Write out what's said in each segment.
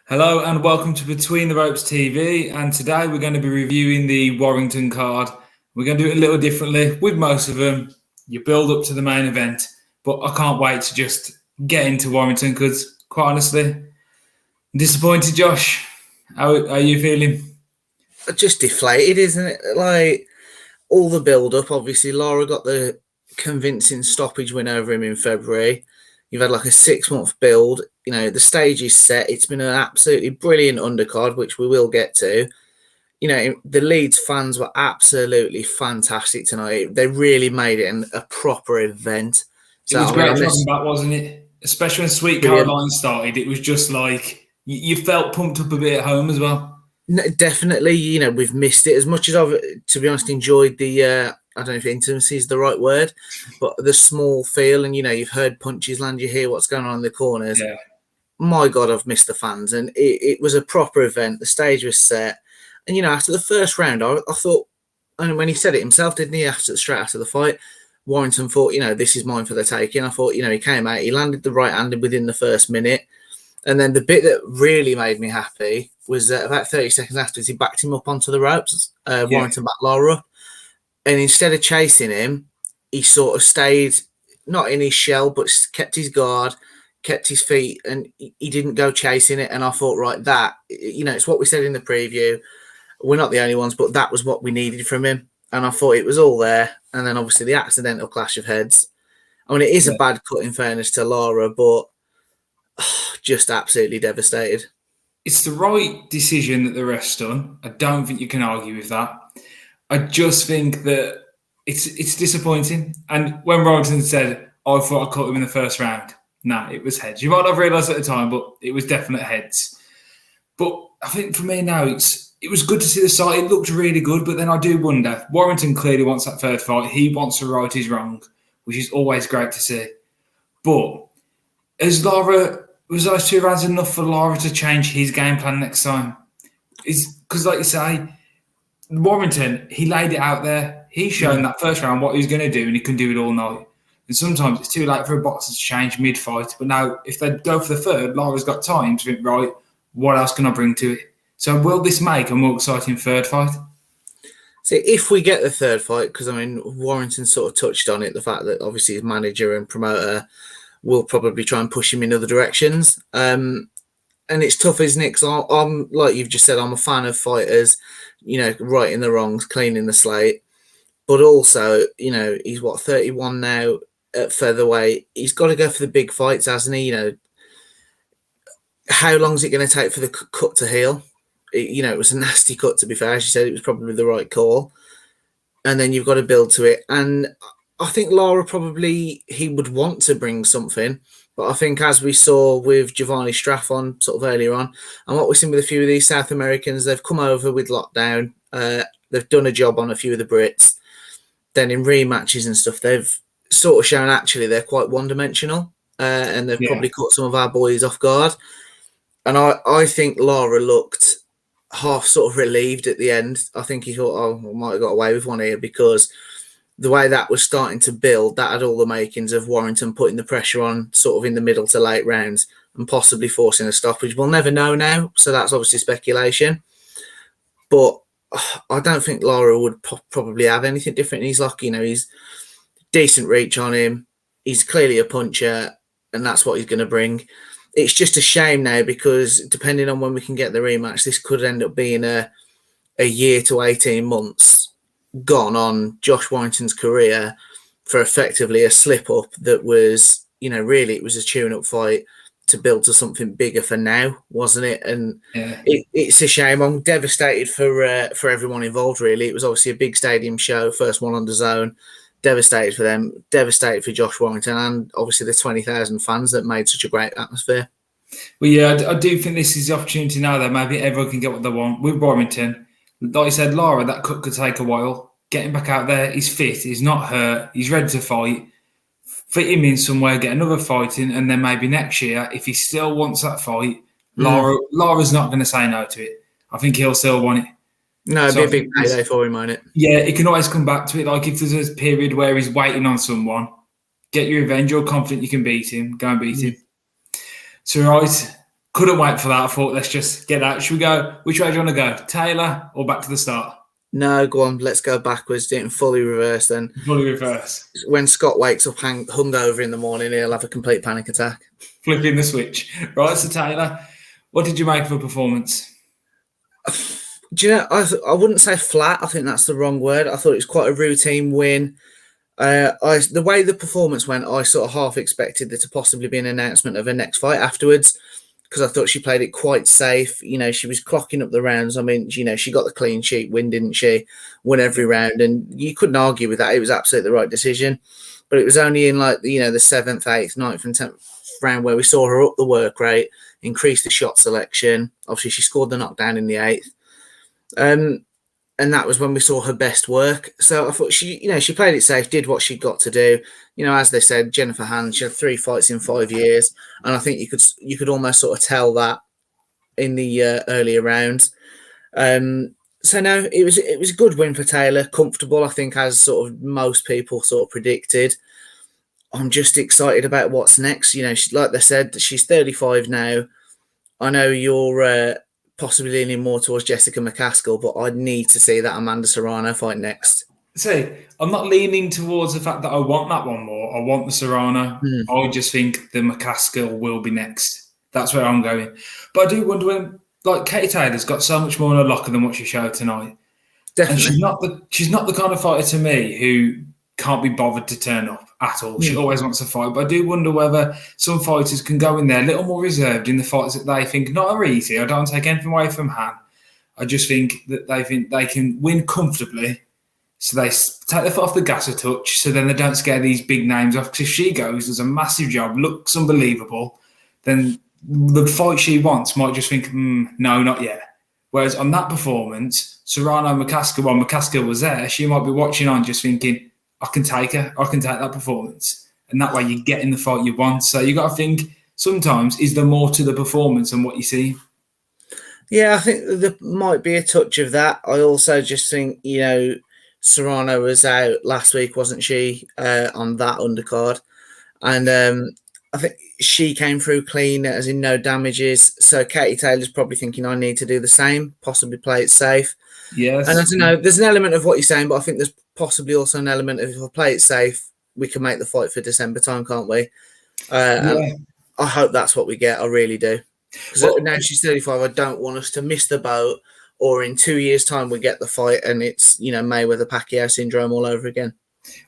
Hello and welcome to Between the Ropes TV, and today we're going to be reviewing the Warrington card. We're going to do it a little differently. With most of them, you build up to the main event, but I can't wait to just get into Warrington because, quite honestly, I'm disappointed, Josh. How are you feeling? Just deflated, isn't it? Like, all the build-up, obviously, Lara got the convincing stoppage win over him in February. You've had like a 6-month build. You know, the stage is set. It's been an absolutely brilliant undercard, which we will get to. You know, the Leeds fans were absolutely fantastic tonight. They really made it a proper event. So, it was great coming back, wasn't it? Especially when Sweet Caroline started. It was just like, you felt pumped up a bit at home as well. No, definitely, you know, we've missed it. As much as I've, to be honest, enjoyed the, I don't know if intimacy is the right word, but the small feel, and, you know, you've heard punches land, you hear what's going on in the corners. Yeah. My God, I've missed the fans. And it was a proper event. The stage was set. And, you know, after the first round, I thought, and when he said it himself, didn't he, straight after the fight, Warrington thought, you know, this is mine for the taking. I thought, you know, he came out, he landed the right-handed within the first minute. And then the bit that really made me happy was about 30 seconds afterwards, he backed him up onto the ropes. Warrington backed Lara up. And instead of chasing him, he sort of stayed, not in his shell, but kept his guard, kept his feet, and he didn't go chasing it. And I thought, right, that, you know, it's what we said in the preview. We're not the only ones, but that was what we needed from him. And I thought it was all there. And then obviously the accidental clash of heads. I mean, it is a bad cut in fairness to Lara, but just absolutely devastated. It's the right decision that the ref's done. I don't think you can argue with that. I just think that it's disappointing. And when Warrington said, I thought I caught him in the first round, no, it was heads. You might not have realised at the time, but it was definite heads. But I think for me now, it was good to see the side. It looked really good, but then I do wonder. Warrington clearly wants that third fight. He wants to right his wrong, which is always great to see. But was those 2 rounds enough for Lara to change his game plan next time? Because, like you say, Warrington, he laid it out there. He's shown that first round what he was going to do, and he can do it all night. And sometimes it's too late for a boxer to change mid-fight. But now, if they go for the third, Lara's got time to think, right, what else can I bring to it? So will this make a more exciting third fight? So if we get the third fight, because, I mean, Warrington sort of touched on it, the fact that obviously his manager and promoter will probably try and push him in other directions. And it's tough, isn't it? Because I'm, like you've just said, I'm a fan of fighters, you know, righting the wrongs, cleaning the slate. But also, you know, he's 31 now at featherweight. He's got to go for the big fights, hasn't he? You know, how long is it going to take for the cut to heal? You know, it was a nasty cut, to be fair. As you said, it was probably the right call. And then you've got to build to it. And I think Lara probably, he would want to bring something. But I think as we saw with Giovanni Straffon sort of earlier on, and what we've seen with a few of these South Americans, they've come over with lockdown. They've done a job on a few of the Brits. Then in rematches and stuff, they've sort of shown actually they're quite one-dimensional. And they've probably caught some of our boys off guard. And I think Lara looked half sort of relieved at the end. I think he thought, oh, I might have got away with one here, because the way that was starting to build, that had all the makings of Warrington putting the pressure on sort of in the middle to late rounds and possibly forcing a stoppage. We'll never know now, so that's obviously speculation. But I don't think Lara would probably have anything different. He's like, you know, he's decent reach on him. He's clearly a puncher, and that's what he's going to bring. It's just a shame now, because depending on when we can get the rematch, this could end up being a year to 18 months gone on Josh Warrington's career for effectively a slip-up that was, you know, really it was a tune-up fight to build to something bigger for now, wasn't it? And it's a shame. I'm devastated for everyone involved, really. It was obviously a big stadium show, first one on the zone. Devastated for them, devastated for Josh Warrington, and obviously the 20,000 fans that made such a great atmosphere. Well, yeah, I do think this is the opportunity now that maybe everyone can get what they want with Warrington. Like I said, Lara, that cut could take a while. Getting back out there, he's fit, he's not hurt, he's ready to fight. Fit him in somewhere, get another fight in, and then maybe next year, if he still wants that fight, Lara's not going to say no to it. I think he'll still want it. No, it'd be a big payday for him, won't it? Yeah, he can always come back to it. Like if there's a period where he's waiting on someone, get your revenge, you're confident you can beat him, go and beat him. So, right, Couldn't wait for that. I thought, let's just get out. Should we go? Which way do you want to go? Taylor or back to the start? No, go on. Let's go backwards. Do it in fully reverse then. Fully reverse. When Scott wakes up hungover in the morning, he'll have a complete panic attack. Flipping the switch. Right, so Taylor, what did you make of a performance? Do you know, I wouldn't say flat. I think that's the wrong word. I thought it was quite a routine win. The way the performance went, I sort of half expected there to possibly be an announcement of her next fight afterwards, because I thought she played it quite safe. You know, she was clocking up the rounds. I mean, you know, she got the clean sheet win, didn't she? Won every round, and you couldn't argue with that. It was absolutely the right decision. But it was only in like, you know, the 7th, 8th, 9th and 10th round where we saw her up the work rate, increase the shot selection. Obviously, she scored the knockdown in the 8th. And that was when we saw her best work. So I thought she played it safe, did what she got to do. You know, as they said, Jennifer Hand, she had 3 fights in 5 years, and I think you could almost sort of tell that in the earlier rounds. So no, it was a good win for Taylor, comfortable, I think, as sort of most people sort of predicted. I'm just excited about what's next. You know, like they said, she's 35 now. I know you're possibly leaning more towards Jessica McCaskill, but I need to see that Amanda Serrano fight next. See, I'm not leaning towards the fact that I want that one more. I want the Serrano. I just think the McCaskill will be next. That's where I'm going. But I do wonder when, like, Katie Taylor's got so much more in her locker than what she showed tonight. Definitely. And she's not the kind of fighter to me who can't be bothered to turn up at all. She always wants to fight. But I do wonder whether some fighters can go in there a little more reserved in the fights that they think not are easy. I don't take anything away from Han. I just think that they think they can win comfortably. So they take their foot off the gas a touch, so then they don't scare these big names off. Because if she goes, does a massive job, looks unbelievable, then the fight she wants might just think, no, not yet. Whereas on that performance, Serrano McCaskill, while McCaskill was there, she might be watching on just thinking, I can take her, I can take that performance. And that way you get in the fight you want. So you got to think, sometimes, is there more to the performance than what you see? Yeah, I think there might be a touch of that. I also just think, you know, Serrano was out last week, wasn't she, on that undercard. And I think she came through clean, as in no damages. So Katie Taylor's probably thinking, I need to do the same, possibly play it safe. Yes. And I don't know, there's an element of what you're saying, but I think there's possibly also an element of, if I play it safe, we can make the fight for December time, can't we? And I hope that's what we get. I really do. Because now she's 35, I don't want us to miss the boat, or in 2 years' time we get the fight and it's, you know, Mayweather-Pacquiao syndrome all over again.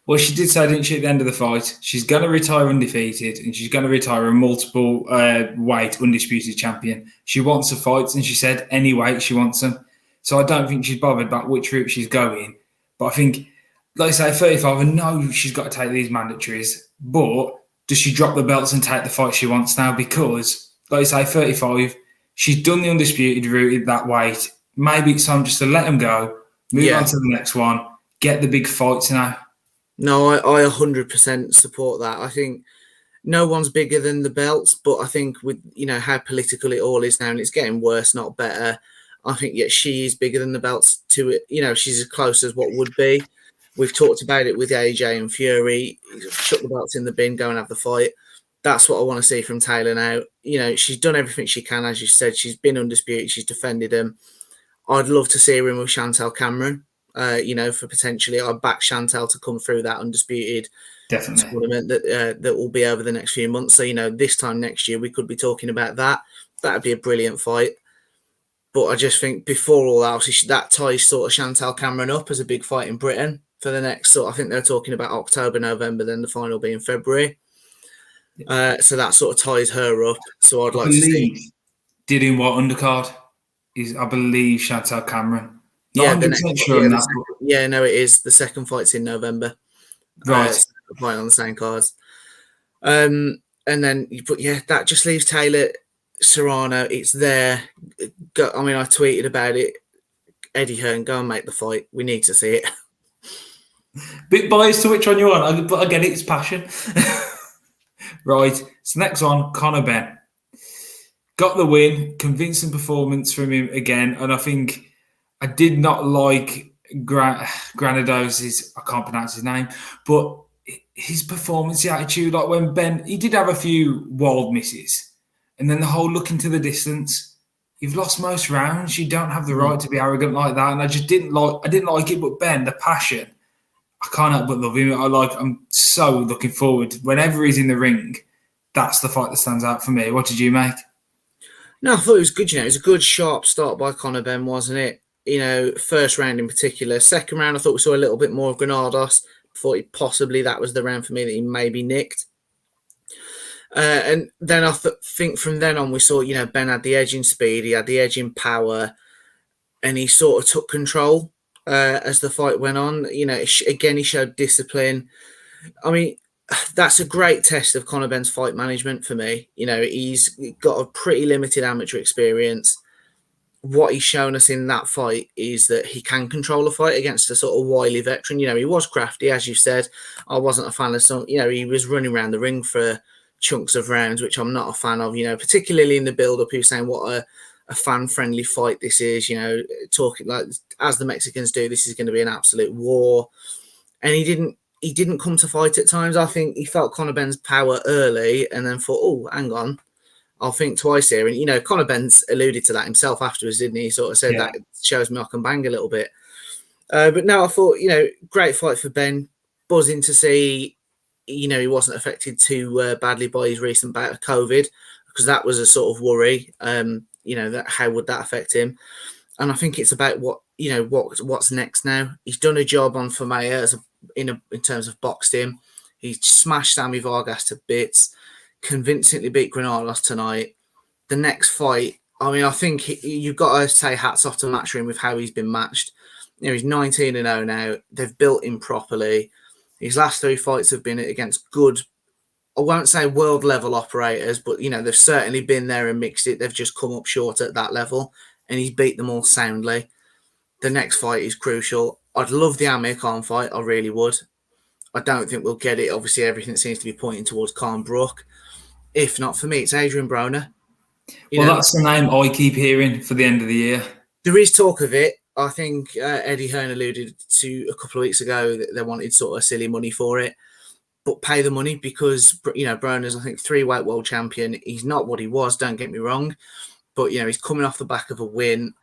Well, she did say, didn't she, at the end of the fight, she's going to retire undefeated and she's going to retire a multiple weight undisputed champion. She wants the fights, and she said any weight she wants them. So I don't think she's bothered about which route she's going. But I think, like I say, 35, I know she's got to take these mandatories, but does she drop the belts and take the fight she wants now? Because, like I say, 35, she's done the undisputed route at that weight. Maybe it's time just to let them go, move on to the next one, get the big fights now. No, I 100% support that. I think no one's bigger than the belts, but I think with, you know, how political it all is now, and it's getting worse, not better, I think, she is bigger than the belts to it. You know, she's as close as what would be. We've talked about it with AJ and Fury. Put the belts in the bin, go and have the fight. That's what I want to see from Taylor now. You know, she's done everything she can, as you said. She's been undisputed. She's defended them. I'd love to see her in with Chantel Cameron. You know, for potentially, I'd back Chantel to come through that undisputed tournament that will be over the next few months. So, you know, this time next year, we could be talking about that. That'd be a brilliant fight. But I just think before all that, obviously, that ties sort of Chantel Cameron up as a big fight in Britain for the next I think they're talking about October, November, then the final be in February. So that sort of ties her up. So I'd like to see. Did in what undercard? I believe Chantel Cameron. Not 100% sure on that. No, it is. The second fight's in November. Right. Fight on the same cards. And then that just leaves Taylor Serrano. It's there. I tweeted about it. Eddie Hearn, go and make the fight. We need to see it. Bit biased to which one you want, but I get it. It's passion. Right. So next one, Conor Benn. Got the win. Convincing performance from him again. And I think I did not like Granados's, I can't pronounce his name, but his performance, the attitude, like when Ben, he did have a few wild misses. And then the whole look into the distance. You've lost most rounds. You don't have the right to be arrogant like that. And I didn't like it. But Ben, the passion, I can't help but love him. I'm so looking forward. Whenever he's in the ring, that's the fight that stands out for me. What did you make? No, I thought it was good. It was a good, sharp start by Conor Benn, wasn't it? First round in particular. Second round, I thought we saw a little bit more of Granados. Thought possibly that was the round for me that he maybe nicked. And then I think from then on we saw, Ben had the edge in speed, he had the edge in power, and he sort of took control as the fight went on. Again, he showed discipline. I mean, that's a great test of Conor Benn's fight management for me. He's got a pretty limited amateur experience. What he's shown us in that fight is that he can control a fight against a sort of wily veteran. He was crafty, as you said. I wasn't a fan of some, he was running around the ring for chunks of rounds, which I'm not a fan of, particularly in the build-up. He was saying what a fan-friendly fight this is, talking like, as the Mexicans do, this is going to be an absolute war. And he didn't come to fight at times. I think he felt Conor Benn's power early and then thought, oh, hang on, I'll think twice here. And, Conor Benn's alluded to that himself afterwards, didn't he? He sort of said that shows me I can bang a little bit. But no, I thought, great fight for Ben. Buzzing to see, he wasn't affected too badly by his recent bout of COVID, because that was a sort of worry, that how would that affect him? And I think it's about what's next now. He's done a job on Famaya in terms of boxed him. He smashed Sammy Vargas to bits, convincingly beat Granados tonight. The next fight, I mean, I think you've got to say hats off to Matchroom with how he's been matched. He's 19-0 now. They've built him properly. His last 3 fights have been against good, I won't say world level operators, but they've certainly been there and mixed it. They've just come up short at that level, and he's beat them all soundly. The next fight is crucial. I'd love the Amir Khan fight. I really would. I don't think we'll get it. Obviously, everything seems to be pointing towards Khan Brook. If not for me, it's Adrian Broner. That's the name I keep hearing for the end of the year. There is talk of it. I think Eddie Hearn alluded to a couple of weeks ago that they wanted sort of silly money for it, but pay the money because, Broner's, I think, 3-weight world champion. He's not what he was, don't get me wrong, but, he's coming off the back of a win.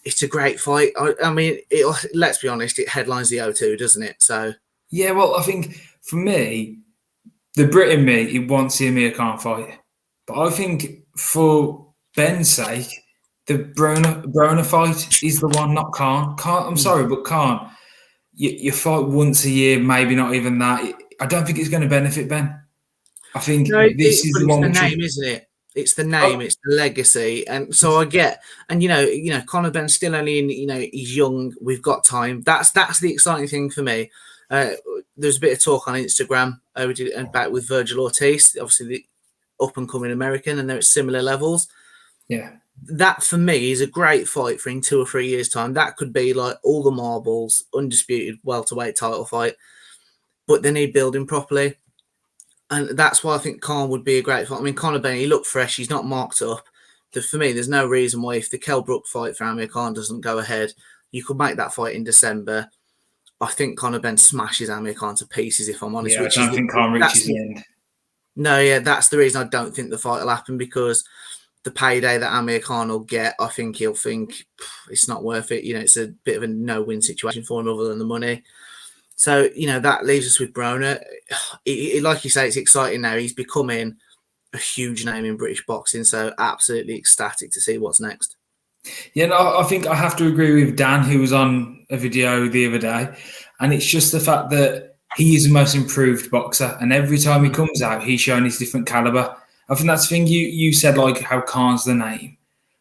It's a great fight. I mean, let's be honest, it headlines the O2, doesn't it? So yeah, well, I think for me, the Brit in me, he wants the Amir Khan fight. But I think for Ben's sake, the Broner fight is the one, not Khan. I'm sorry, but Khan, you fight once a year, maybe not even that. I don't think it's going to benefit Ben. I think this is the one. It's the name, isn't it? It's the name, it's the legacy. And so I get, and Conor Benn's still only in, he's young, we've got time. That's the exciting thing for me. There's a bit of talk on Instagram we did about with Virgil Ortiz, obviously the up and coming American, and they're at similar levels. Yeah. That for me is a great fight for in 2 or 3 years' time. That could be like all the marbles, undisputed welterweight title fight, but they need building properly. And that's why I think Khan would be a great fight. I mean, Conor Benn, he looked fresh. He's not marked up. For me, there's no reason why if the Kell Brook fight for Amir Khan doesn't go ahead, you could make that fight in December. I think Conor Benn smashes Amir Khan to pieces, if I'm honest. Yeah, I don't think Khan reaches the end. No, yeah, that's the reason I don't think the fight will happen, because the payday that Amir Khan will get, I think he'll think it's not worth it. It's a bit of a no-win situation for him other than the money. So, that leaves us with Broner. Like you say, it's exciting now. He's becoming a huge name in British boxing, so absolutely ecstatic to see what's next. Yeah, no, I think I have to agree with Dan, who was on a video the other day, and it's just the fact that he is the most improved boxer, and every time he comes out, he's showing his different caliber. I think that's the thing you said, like how Khan's the name.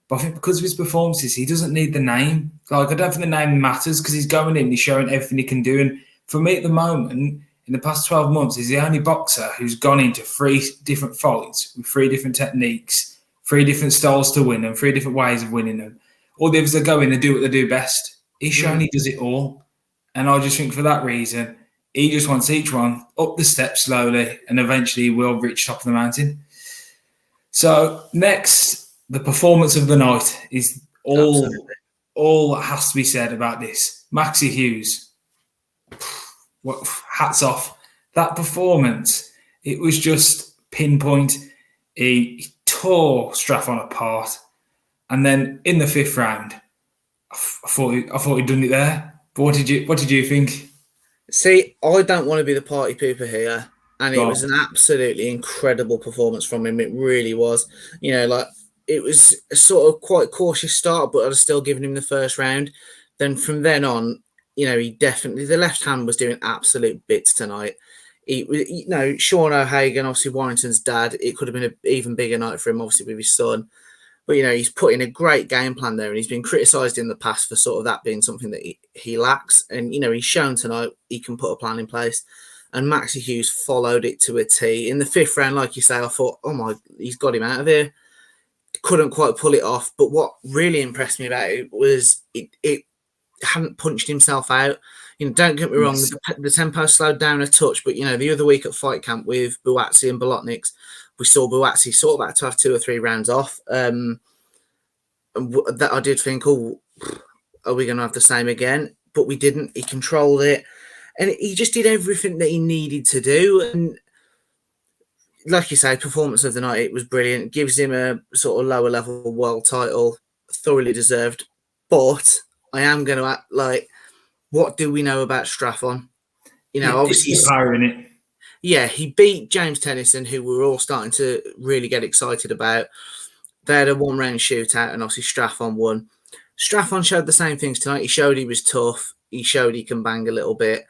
But I think because of his performances, he doesn't need the name. Like, I don't think the name matters because he's going in, he's showing everything he can do. And for me at the moment, in the past 12 months, he's the only boxer who's gone into 3 different fights with 3 different techniques, 3 different styles to win them, 3 different ways of winning them. All the others that go in and do what they do best. He's shown he does it all. And I just think for that reason, he just wants each one up the steps slowly and eventually will reach top of the mountain. So next, the performance of the night is all that has to be said about this. Maxi Hughes, hats off. That performance, it was just pinpoint. He tore Straffon apart. And then in the 5th round, I thought he'd done it there. But what did you think? See, I don't want to be the party pooper here, and it Go was on. an absolutely incredible performance from him. It really was. Like it was a sort of quite cautious start, but I was still giving him the first round. Then from then on, he definitely the left hand was doing absolute bits tonight. Sean O'Hagan, obviously Warrington's dad. It could have been an even bigger night for him, obviously with his son. But he's put in a great game plan there, and he's been criticised in the past for sort of that being something that he lacks. And he's shown tonight he can put a plan in place. And Maxi Hughes followed it to a T. In the 5th round, like you say, I thought, oh my, he's got him out of here. Couldn't quite pull it off. But what really impressed me about it was it hadn't punched himself out. Don't get me wrong, the tempo slowed down a touch. But the other week at Fight Camp with Buatsi and Bolotniks, we saw Buatsi sort of about to have 2 or 3 rounds off. And that I did think, are we going to have the same again? But we didn't. He controlled it. And he just did everything that he needed to do. And like you say, performance of the night, it was brilliant. Gives him a sort of lower level world title. Thoroughly deserved. But I am going to act like, what do we know about Straffon? Obviously... It's power in it. Yeah, he beat James Tennyson, who we were all starting to really get excited about. They had a 1-round shootout, and obviously Straffon won. Straffon showed the same things tonight. He showed he was tough. He showed he can bang a little bit.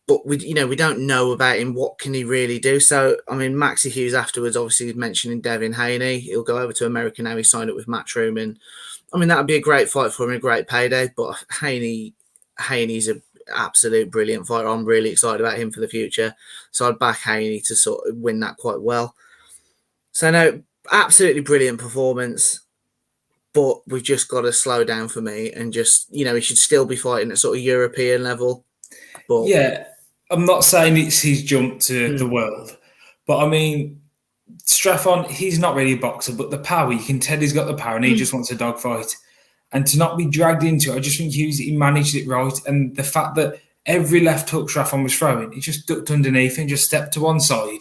But we don't know about him. What can he really do? So, Maxi Hughes afterwards, obviously mentioning Devin Haney. He'll go over to America now. He signed up with Matchroom, and that would be a great fight for him, a great payday. But Haney's a absolute brilliant fighter. I'm really excited about him for the future. So I'd back Haney to sort of win that quite well. So no, absolutely brilliant performance. But we've just got to slow down for me and just, he should still be fighting at sort of European level. But yeah, I'm not saying it's his jump to the world. But Straffon, he's not really a boxer, but the power, you can tell he's got the power and he just wants a dogfight. And to not be dragged into it, I just think he managed it right. And the fact that every left hook Straffon was throwing, he just ducked underneath and just stepped to one side.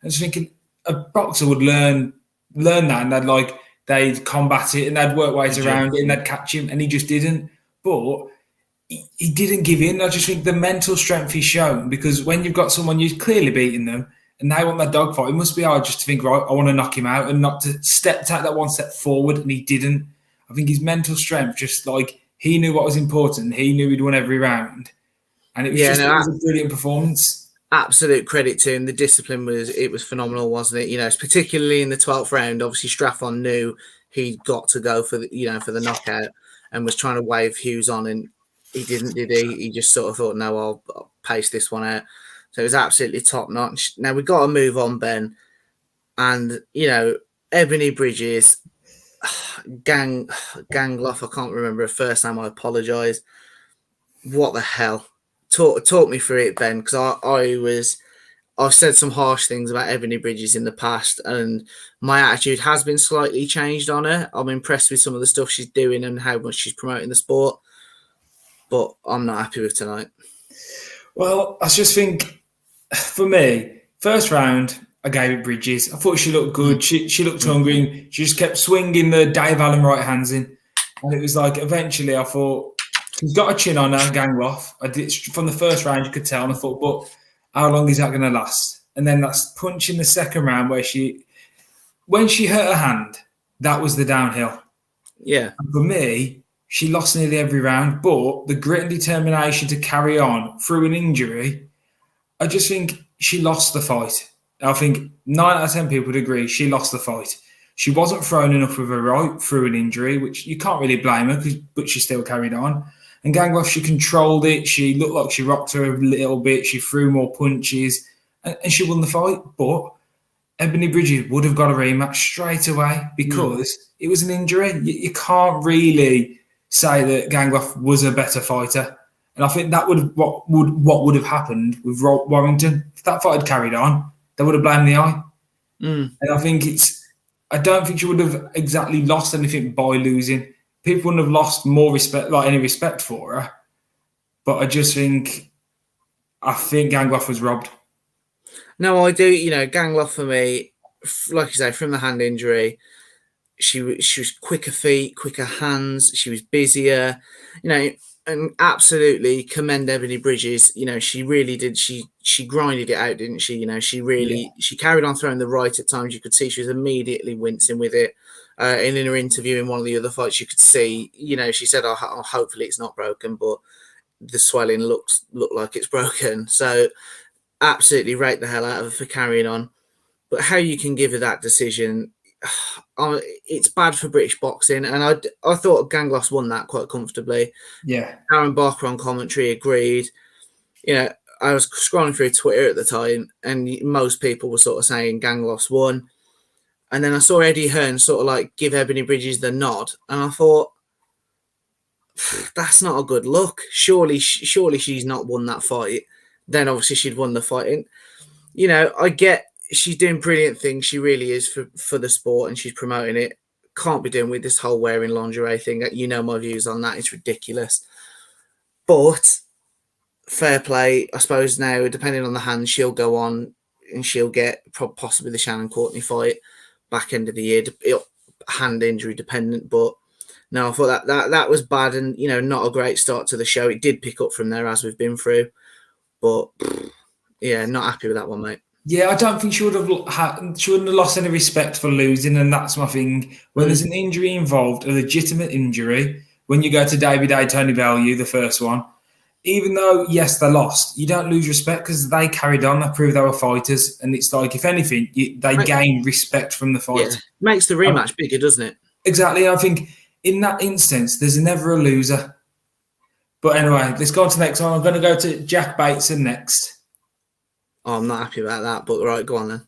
I was thinking a boxer would learn that, and they'd combat it and they'd work ways around it and they'd catch him, and he just didn't. But he didn't give in. I just think the mental strength he's shown, because when you've got someone you've clearly beaten them and they want that dogfight, it must be hard just to think, right, I want to knock him out, and not to take that one step forward, and he didn't. I think his mental strength, just he knew what was important. He knew he'd won every round. And it was it was a brilliant performance. Absolute credit to him. The discipline was phenomenal, wasn't it? Particularly in the 12th round, obviously Straffon knew he'd got to go for the knockout and was trying to wave Hughes on, and he didn't, did he? He just sort of thought, no, I'll pace this one out. So it was absolutely top notch. Now we've got to move on, Ben. And, Ebanie Bridges, Gangloff, I can't remember her first name, I apologise. What the hell? Talk me through it, Ben, because I've said some harsh things about Ebanie Bridges in the past, and my attitude has been slightly changed on her. I'm impressed with some of the stuff she's doing and how much she's promoting the sport, but I'm not happy with tonight. Well, I just think, for me, first round, I gave it Bridges. I thought she looked good. She looked hungry. She just kept swinging the Dave Allen right hands in. And it was eventually I thought, she's got a chin on her, Gangloff. From the first round, you could tell. And I thought, but how long is that going to last? And then that punch in the second round when she hurt her hand, that was the downhill. Yeah. And for me, she lost nearly every round. But the grit and determination to carry on through an injury, I just think she lost the fight. I think 9 out of 10 people would agree she lost the fight. She wasn't thrown enough with her right through an injury, which you can't really blame her, but she still carried on. And Gangloff, she controlled it. She looked like she rocked her a little bit. She threw more punches, and she won the fight. But Ebanie Bridges would have got a rematch straight away because it was an injury. You can't really say that Gangloff was a better fighter. And I think that what would have happened with Warrington. If that fight had carried on, they would have blamed the eye. And I don't think she would have exactly lost anything by losing. People wouldn't have lost more respect, any respect for her. But I think Gangloff was robbed. No, I do. Gangloff for me, like you say, from the hand injury, she was quicker feet, quicker hands. She was busier, and absolutely commend Ebanie Bridges. She really did. She grinded it out, didn't she? She carried on throwing the right at times. You could see she was immediately wincing with it. And in her interview in one of the other fights, you could see, she said, "Oh, hopefully it's not broken," but the swelling look like it's broken. So absolutely rate the hell out of her for carrying on. But how you can give her that decision, it's bad for British boxing. And I thought Gangloff won that quite comfortably. Yeah. Aaron Barker on commentary agreed. I was scrolling through Twitter at the time, and most people were sort of saying Gangloff won. And then I saw Eddie Hearn sort of like give Ebanie Bridges the nod, and I thought, that's not a good look. Surely she's not won that fight. Then obviously she'd won the fight. And, I get she's doing brilliant things. She really is for the sport, and she's promoting it. Can't be doing with this whole wearing lingerie thing. My views on that. It's ridiculous. But fair play. I suppose now, depending on the hand, she'll go on and she'll get possibly the Shannon Courtney fight back end of the year, hand injury dependent. But no, I thought that was bad, and not a great start to the show. It did pick up from there as we've been through, but yeah, not happy with that one, mate. Yeah, I don't think she would have. She wouldn't have lost any respect for losing, and that's my thing. When there's an injury involved, a legitimate injury, when you go to David A. Tony Bellew, the first one, even though yes they lost, you don't lose respect because they carried on. They proved they were fighters, and it's like if anything, they gain respect from the fight. Yeah. Makes the rematch bigger, doesn't it? Exactly. I think in that instance, there's never a loser. But anyway, let's go on to the next one. I'm going to go to Jack Bateson next. Oh, I'm not happy about that, but right, go on then.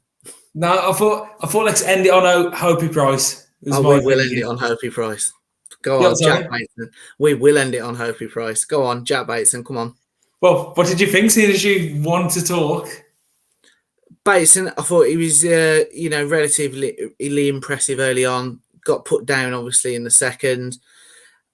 No, I thought let's end it on Hopey Price. We will end it on Hopey Price. Go on, Jack Bateson. We will end it on Hopey Price. Go on, Jack Bateson, come on. Well, what did you think, seeing as you want to talk? Bateson, I thought he was, relatively impressive early on. Got put down, obviously, in the second.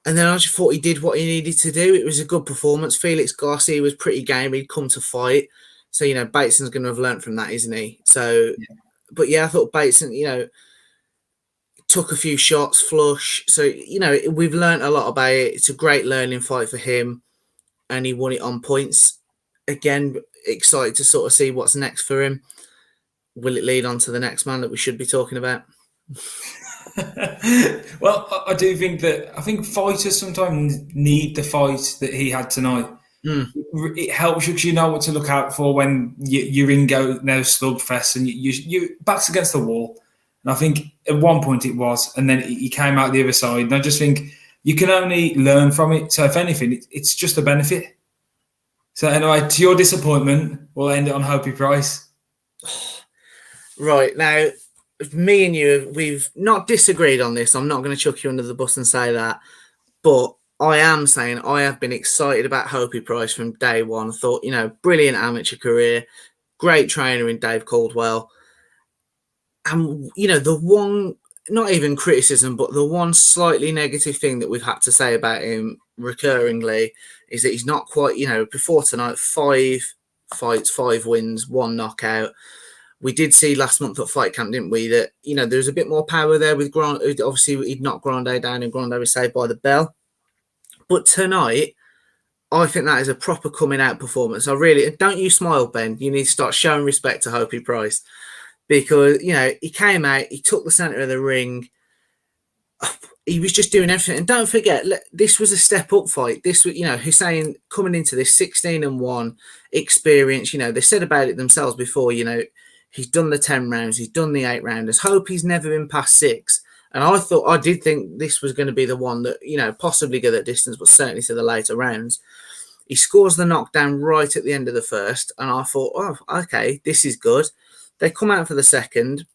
And then I just thought he did what he needed to do. It was a good performance. Felix Garcia was pretty game. He'd come to fight. So, Bateson's going to have learnt from that, isn't he? So, yeah. But yeah, I thought Bateson, took a few shots, flush. So, we've learnt a lot about it. It's a great learning fight for him. And he won it on points. Again, excited to sort of see what's next for him. Will it lead on to the next man that we should be talking about? Well, I do think I fighters sometimes need the fight that he had tonight. It helps you because you know what to look out for when you're in now slugfest and you back's against the wall. And I think at one point it was, and then he came out the other side. And I just think you can only learn from it. So if anything, it's just a benefit. So anyway, to your disappointment, we'll end it on Hopey Price. Right, now, me and you, we've not disagreed on this. I'm not going to chuck you under the bus and say that. But I am saying I have been excited about Hopey Price from day one. I thought, brilliant amateur career, great trainer in Dave Caldwell. And, the one, not even criticism, but the one slightly negative thing that we've had to say about him recurringly is that he's not quite, before tonight, 5 fights, 5 wins, 1 knockout. We did see last month at Fight Camp, didn't we, that, there's a bit more power there with Grande. Obviously, he'd knocked Grande down and Grande was saved by the bell. But tonight, I think that is a proper coming out performance. Don't you smile, Ben. You need to start showing respect to Hopey Price because, he came out, he took the centre of the ring. He was just doing everything. And don't forget, this was a step up fight. This was, Hussein coming into this 16-1 experience. They said about it themselves before, he's done the 10 rounds, he's done the 8 rounders. Hopey's never been past 6. And I did think this was going to be the one that, possibly go that distance, but certainly to the later rounds. He scores the knockdown right at the end of the first. And I thought, oh, okay, this is good. They come out for the second.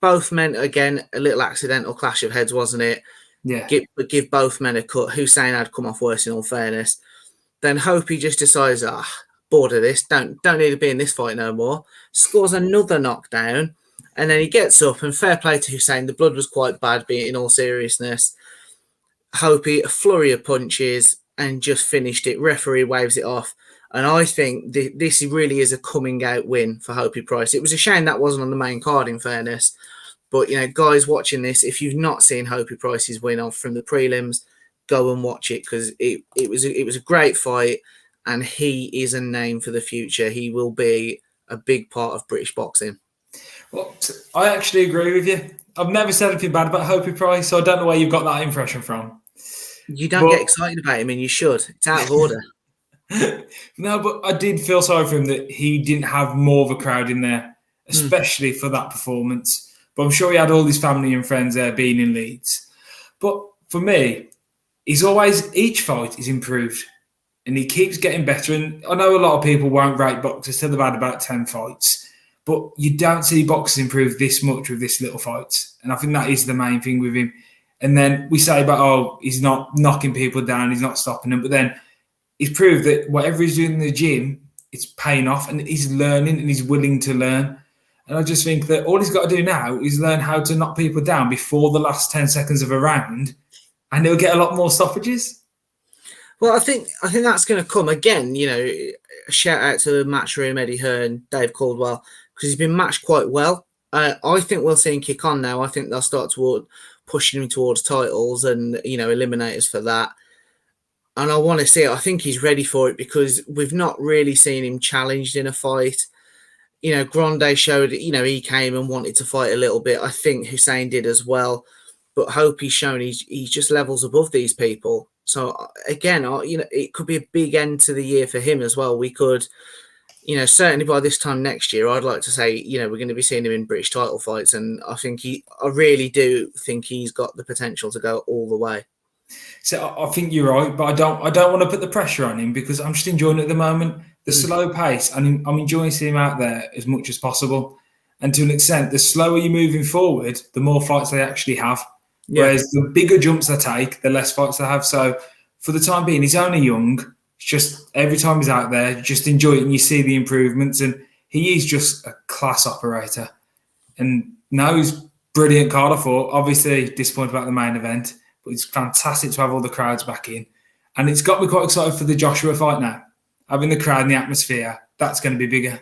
Both men, again, a little accidental clash of heads, wasn't it? Yeah. Give both men a cut. Hussein had come off worse, in all fairness. Then Hopey just decides, bored of this. Don't need to be in this fight no more. Scores another knockdown. And then he gets up, and fair play to Hussein. The blood was quite bad, in all seriousness. Hopey, a flurry of punches, and just finished it. Referee waves it off. And I think this really is a coming out win for Hopey Price. It was a shame that wasn't on the main card, in fairness. But, guys watching this, if you've not seen Hopey Price's win off from the prelims, go and watch it, because it was a great fight, and he is a name for the future. He will be a big part of British boxing. Well, I actually agree with you. I've never said anything bad about Hopey Price, so I don't know where you've got that impression from. You don't get excited about him, and you should. It's out of order. No, but I did feel sorry for him that he didn't have more of a crowd in there, especially for that performance. But I'm sure he had all his family and friends there being in Leeds. But for me, each fight is improved and he keeps getting better. And I know a lot of people won't rate boxers till they've had about 10 fights, but you don't see boxers improve this much with this little fights. And I think that is the main thing with him. And then we say about, he's not knocking people down, he's not stopping them. But then he's proved that whatever he's doing in the gym, it's paying off, and he's learning and he's willing to learn. And I just think that all he's got to do now is learn how to knock people down before the last 10 seconds of a round, and he'll get a lot more stoppages. Well, I think that's going to come again. A shout out to Matchroom, Eddie Hearn, Dave Caldwell, because he's been matched quite well. I think we'll see him kick on now. I think they'll start pushing him towards titles and eliminators for that. And I want to see it. I think he's ready for it, because we've not really seen him challenged in a fight. Grande showed, he came and wanted to fight a little bit. I think Hussein did as well. But Hopey's shown he's just levels above these people. So, again, it could be a big end to the year for him as well. We could, certainly by this time next year, I'd like to say, we're going to be seeing him in British title fights. And I really do think he's got the potential to go all the way. So I think you're right, but I don't want to put the pressure on him, because I'm just enjoying it at the moment. The slow pace, and I'm enjoying seeing him out there as much as possible. And to an extent, the slower you're moving forward, the more fights they actually have. Yeah. Whereas the bigger jumps they take, the less fights they have. So for the time being, he's only young. It's just every time he's out there, just enjoy it and you see the improvements. And he is just a class operator. And now he's brilliant card, I thought. Obviously disappointed about the main event, but it's fantastic to have all the crowds back in. And it's got me quite excited for the Joshua fight now. Having the crowd and the atmosphere, that's going to be bigger.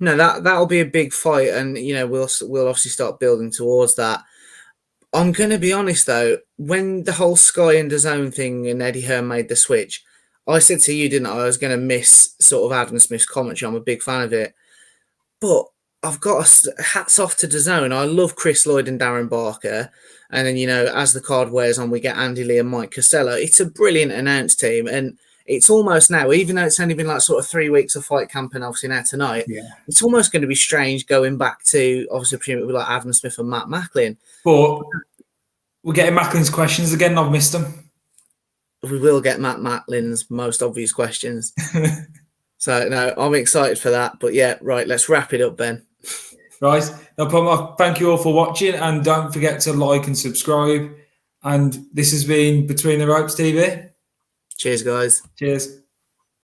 No, that'll be a big fight, and we'll obviously start building towards that. I'm going to be honest though, when the whole Sky and DAZN thing and Eddie Hearn made the switch, I said to you, didn't I was going to miss sort of Adam Smith's commentary. I'm a big fan of it, but I've got hats off to DAZN. I love Chris Lloyd and Darren Barker, and then as the card wears on, we get Andy Lee and Mike Costello. It's a brilliant announced team, and it's almost now, even though it's only been like sort of 3 weeks of fight camp and obviously now tonight, it's almost going to be strange going back to obviously presumably like Adam Smith and Matt Macklin. But we're getting Macklin's questions again. I've missed them. We will get Matt Macklin's most obvious questions. So no, I'm excited for that. But yeah, right, let's wrap it up, Ben. Right, no problem. Thank you all for watching, and don't forget to like and subscribe. And this has been Between the Ropes TV. Cheers, guys. Cheers.